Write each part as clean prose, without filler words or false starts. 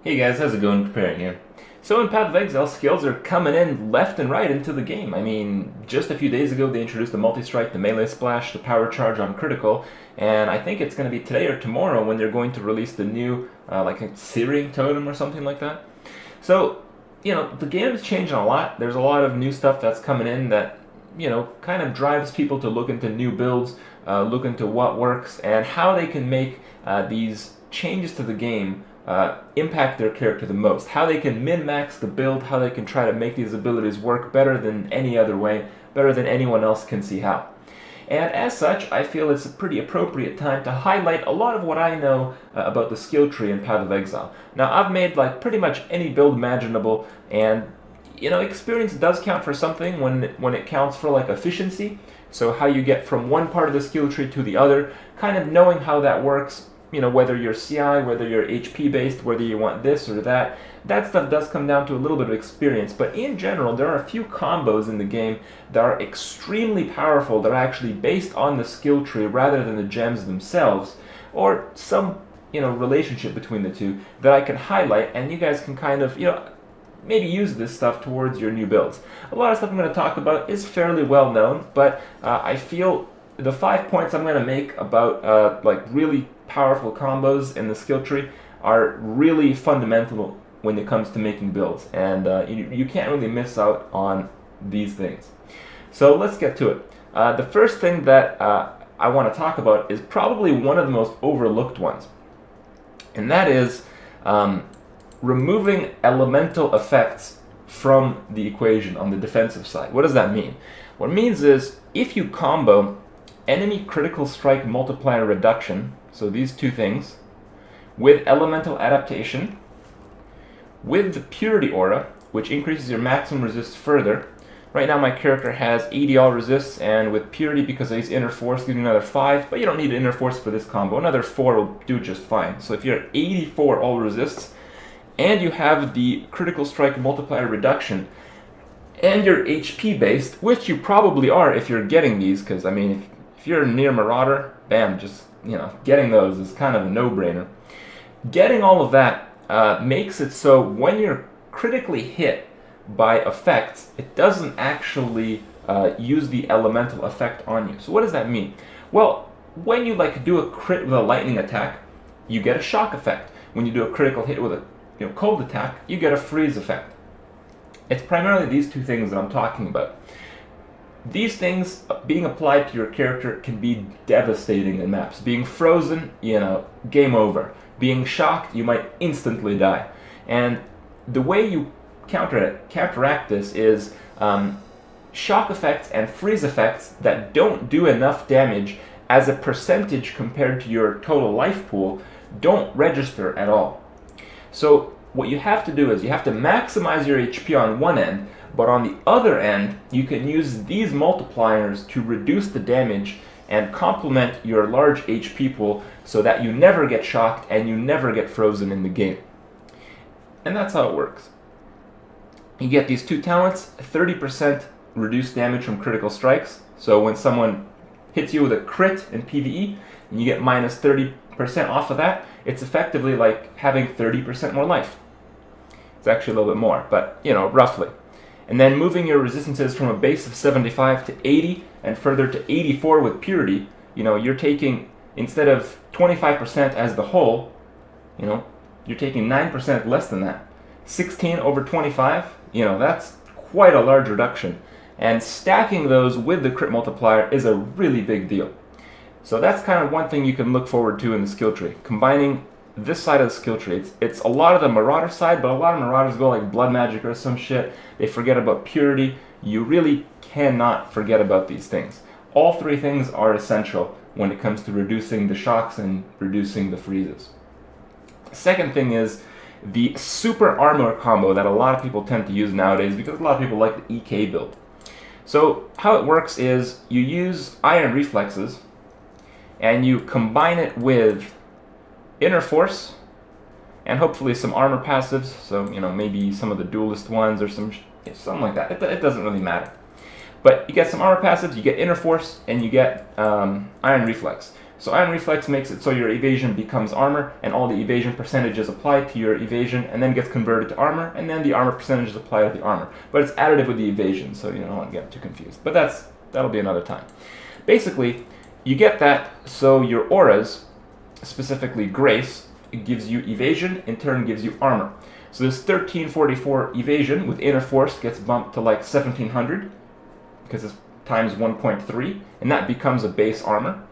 Hey guys, how's it going? Comparing here. So in Path of Exile, skills are coming in left and right into the game. I mean, just a few days ago they introduced the multi-strike, the melee splash, the power charge on critical, and I think it's going to be today or tomorrow when they're going to release the new, like a searing totem or something like that. So, the game is changing a lot. There's a lot of new stuff that's coming in that, kind of drives people to look into new builds, look into what works, and how they can make these changes to the game impact their character the most. How they can min-max the build, how they can try to make these abilities work better than any other way, better than anyone else can see how. And as such, I feel it's a pretty appropriate time to highlight a lot of what I know about the skill tree in Path of Exile. Now, I've made pretty much any build imaginable, and experience does count for something when it counts for efficiency. So how you get from one part of the skill tree to the other, kind of knowing how that works. Whether you're CI, whether you're HP based, whether you want this or that stuff does come down to a little bit of experience. But in general, there are a few combos in the game that are extremely powerful, that are actually based on the skill tree rather than the gems themselves, or some relationship between the two that I can highlight, and you guys can kind of maybe use this stuff towards your new builds. A lot of stuff I'm going to talk about is fairly well known, but I feel the 5 points I'm going to make about really powerful combos in the skill tree are really fundamental when it comes to making builds, and you can't really miss out on these things. So let's get to it. The first thing that I want to talk about is probably one of the most overlooked ones, and that is removing elemental effects from the equation on the defensive side. What does that mean? What it means is if you combo enemy critical strike multiplier reduction, so these two things, with elemental adaptation, with the purity aura, which increases your maximum resist further. Right now my character has 80 all resists, and with purity, because I use inner force, gives me another 5, but you don't need inner force for this combo. Another 4 will do just fine. So if you're at 84 all resists, and you have the critical strike multiplier reduction, and you're HP based, which you probably are if you're getting these, because I mean, if you're near Marauder, bam, just getting those is kind of a no-brainer. Getting all of that makes it so when you're critically hit by effects, it doesn't actually use the elemental effect on you. So what does that mean? Well, when you do a crit with a lightning attack, you get a shock effect. When you do a critical hit with a cold attack, you get a freeze effect. It's primarily these two things that I'm talking about. These things being applied to your character can be devastating in maps. Being frozen, game over. Being shocked, you might instantly die. And the way you counteract this is shock effects and freeze effects that don't do enough damage as a percentage compared to your total life pool don't register at all. So what you have to do is you have to maximize your HP on one end, but on the other end, you can use these multipliers to reduce the damage and complement your large HP pool so that you never get shocked and you never get frozen in the game. And that's how it works. You get these two talents, 30% reduced damage from critical strikes. So when someone hits you with a crit in PvE, and you get minus 30% off of that, it's effectively like having 30% more life. It's actually a little bit more, but roughly. And then moving your resistances from a base of 75 to 80 and further to 84 with purity, you're taking, instead of 25% as the whole, you're taking 9% less than that. 16 over 25, that's quite a large reduction. And stacking those with the crit multiplier is a really big deal. So that's kind of one thing you can look forward to in the skill tree. Combining this side of the skill tree. It's a lot of the Marauder side, but a lot of Marauders go like Blood Magic or some shit. They forget about purity. You really cannot forget about these things. All three things are essential when it comes to reducing the shocks and reducing the freezes. Second thing is the super armor combo that a lot of people tend to use nowadays because a lot of people like the EK build. So how it works is you use iron reflexes and you combine it with inner force and hopefully some armor passives, so maybe some of the duelist ones or something like that. It doesn't really matter. But you get some armor passives, you get inner force, and you get iron reflex. So Iron Reflex makes it so your evasion becomes armor, and all the evasion percentages apply to your evasion, and then gets converted to armor, and then the armor percentages apply to the armor. But it's additive with the evasion, so you don't want to get too confused. But that'll be another time. Basically, you get that so your auras, specifically Grace, it gives you evasion, in turn gives you armor. So this 1344 evasion with inner force gets bumped to like 1700, because it's times 1.3, and that becomes a base armor.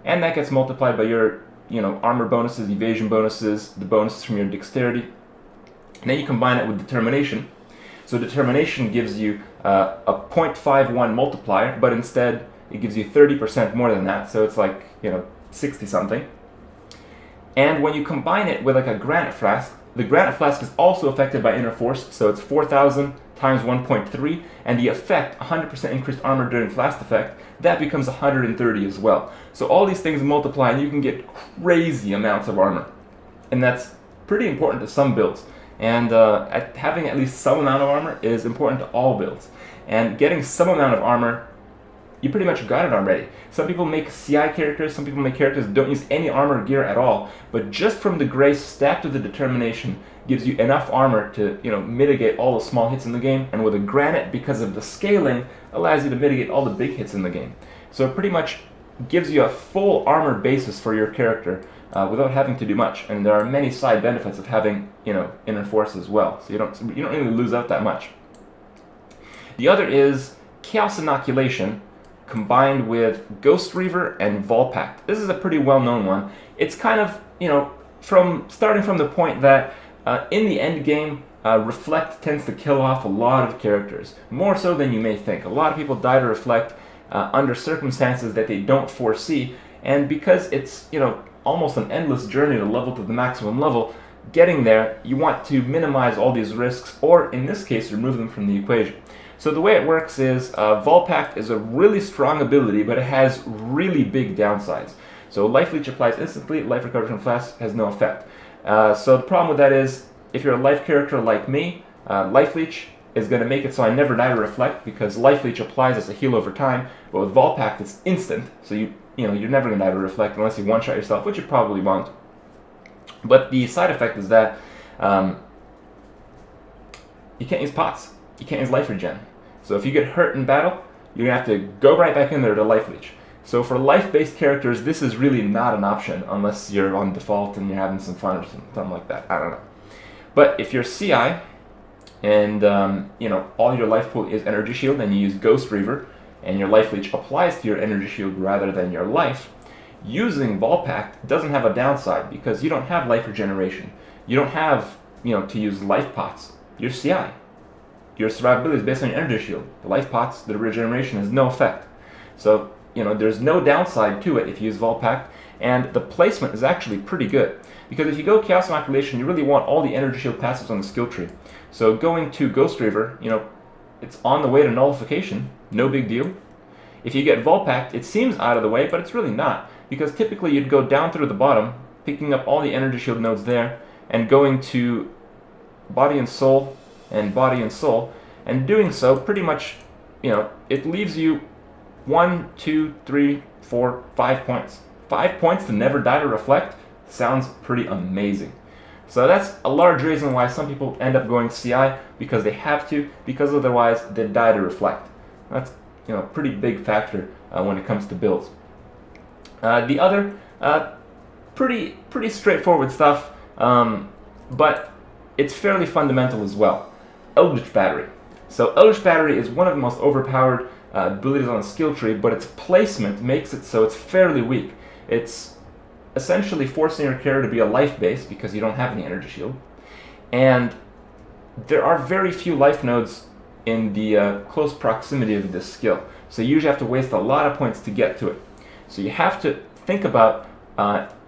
And that gets multiplied by your, armor bonuses, evasion bonuses, the bonuses from your dexterity. And then you combine it with determination. So determination gives you a 0.51 multiplier, but instead it gives you 30% more than that. So it's like, 60 something. And when you combine it with like a granite flask, the granite flask is also affected by inner force. So it's 4,000 times 1.3, and the effect, 100% increased armor during flask effect, that becomes 130 as well. So all these things multiply and you can get crazy amounts of armor. And that's pretty important to some builds. And having at least some amount of armor is important to all builds. And getting some amount of armor, you pretty much got it already. Some people make CI characters, some people make characters that don't use any armor gear at all, but just from the Grace stacked with the determination gives you enough armor to mitigate all the small hits in the game, and with a granite, because of the scaling, allows you to mitigate all the big hits in the game. So it pretty much gives you a full armor basis for your character without having to do much, and there are many side benefits of having inner force as well, so you don't really lose out that much. The other is Chaos Inoculation combined with Ghost Reaver and Volpact. This is a pretty well-known one. It's kind of, starting from the point that in the end game, Reflect tends to kill off a lot of characters, more so than you may think. A lot of people die to Reflect under circumstances that they don't foresee, and because it's, almost an endless journey to level to the maximum level, getting there, you want to minimize all these risks, or in this case, remove them from the equation. So the way it works is, Volpact is a really strong ability, but it has really big downsides. So Life Leech applies instantly, Life Recovery from Flask has no effect. So the problem with that is, if you're a life character like me, Life Leech is going to make it so I never die to Reflect, because Life Leech applies as a heal over time, but with Volpact it's instant, so you're never going to die to Reflect unless you one-shot yourself, which you probably won't. But the side effect is that you can't use pots. You can't use life regen. So if you get hurt in battle, you're going to have to go right back in there to Life Leech. So for life-based characters, this is really not an option unless you're on default and you're having some fun or something like that. I don't know. But if you're CI and all your life pool is energy shield and you use Ghost Reaver and your Life Leech applies to your energy shield rather than your life, using Volpact doesn't have a downside because you don't have life regeneration. You don't have to use life pots. You're CI. Your survivability is based on your energy shield. The life pots, the regeneration has no effect. So, there's no downside to it if you use Volpact, and the placement is actually pretty good. Because if you go Chaos Inoculation, you really want all the energy shield passives on the skill tree. So going to Ghost Reaver, it's on the way to nullification, no big deal. If you get Volpact, it seems out of the way, but it's really not. Because typically you'd go down through the bottom, picking up all the energy shield nodes there, and going to Body and Soul, and doing so pretty much, it leaves you 1, 2, 3, 4, 5 points. 5 points to never die to Reflect sounds pretty amazing. So that's a large reason why some people end up going CI, because they have to, because otherwise they die to Reflect. That's a pretty big factor when it comes to builds. The other pretty straightforward stuff, but it's fairly fundamental as well. Eldritch Battery. So Eldritch Battery is one of the most overpowered abilities on the skill tree, but its placement makes it so it's fairly weak. It's essentially forcing your character to be a life base because you don't have any energy shield, and there are very few life nodes in the close proximity of this skill, so you usually have to waste a lot of points to get to it. So you have to think about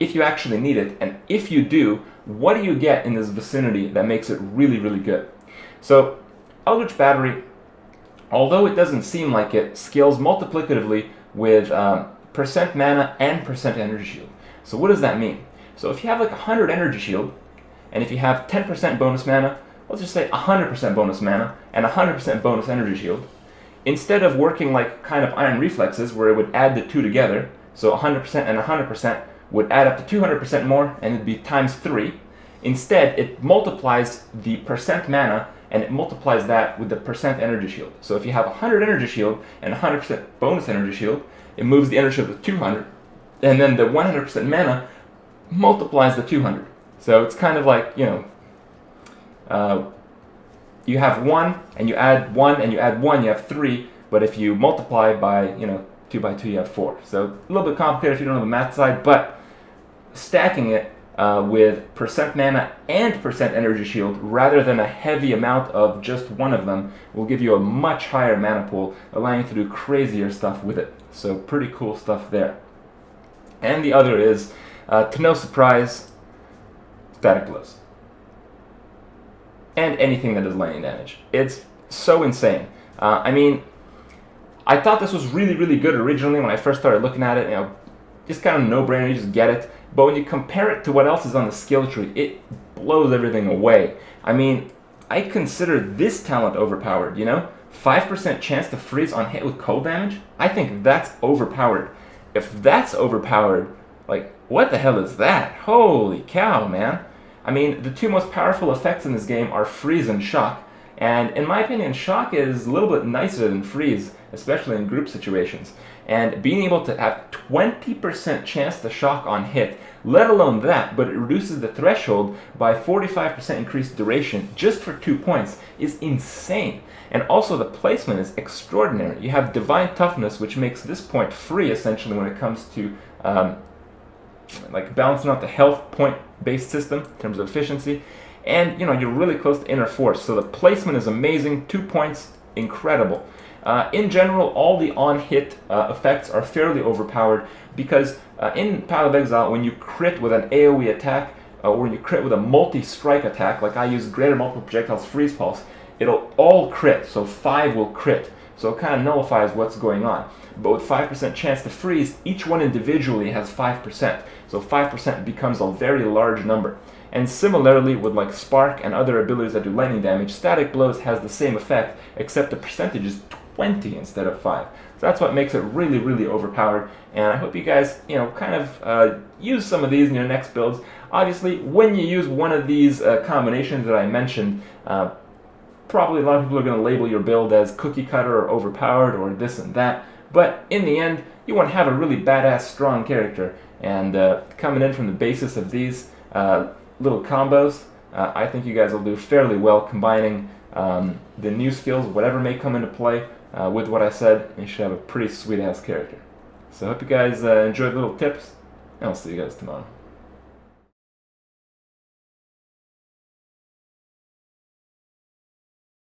if you actually need it, and if you do, what do you get in this vicinity that makes it really, really good? So Eldritch Battery, although it doesn't seem like it, scales multiplicatively with percent mana and percent energy shield. So what does that mean? So if you have like 100 energy shield, and if you have 10% bonus mana, let's just say 100% bonus mana and 100% bonus energy shield, instead of working like kind of Iron Reflexes where it would add the two together, So 100% and 100% would add up to 200% more, and it'd be times 3. Instead, it multiplies the percent mana, and it multiplies that with the percent energy shield. So if you have 100 energy shield and 100% bonus energy shield, it moves the energy shield to 200, and then the 100% mana multiplies the 200. So it's kind of like, you know, you have 1, and you add 1, and you add 1, you have 3, but if you multiply by, you know, 2 by 2, you have 4. So a little bit complicated if you don't know the math side, but stacking it with percent mana and percent energy shield rather than a heavy amount of just one of them will give you a much higher mana pool, allowing you to do crazier stuff with it. So pretty cool stuff there. And the other is, to no surprise, static blows. And anything that does lightning damage. It's so insane. I mean, I thought this was really, really good originally when I first started looking at it. You know, just kind of no-brainer, you just get it. But when you compare it to what else is on the skill tree, it blows everything away. I mean, I consider this talent overpowered, you know? 5% chance to freeze on hit with cold damage? I think that's overpowered. If that's overpowered, like, what the hell is that? Holy cow, man. I mean, the two most powerful effects in this game are freeze and shock. And in my opinion, shock is a little bit nicer than freeze, especially in group situations. And being able to have 20% chance to shock on hit, let alone that, but it reduces the threshold by 45% increased duration just for 2 points, is insane. And also the placement is extraordinary. You have Divine Toughness, which makes this point free essentially when it comes to like balancing out the health point-based system in terms of efficiency. And you know, you're really close to Inner Force, so the placement is amazing. 2 points, incredible. In general, all the on-hit effects are fairly overpowered because in Path of Exile, when you crit with an AoE attack or when you crit with a multi-strike attack, like I use Greater Multiple Projectiles Freeze Pulse, it'll all crit, so 5 will crit. So it kind of nullifies what's going on. But with 5% chance to freeze, each one individually has 5%. So 5% becomes a very large number. And similarly with like Spark and other abilities that do lightning damage, Static Blows has the same effect, except the percentage is 20 instead of 5. So that's what makes it really, really overpowered. And I hope you guys, you know, kind of use some of these in your next builds. Obviously, when you use one of these combinations that I mentioned, probably a lot of people are going to label your build as cookie cutter or overpowered or this and that. But in the end, you want to have a really badass, strong character. And coming in from the basis of these little combos, I think you guys will do fairly well combining the new skills, whatever may come into play, with what I said. You should have a pretty sweet ass character. So I hope you guys enjoyed the little tips, and I'll see you guys tomorrow.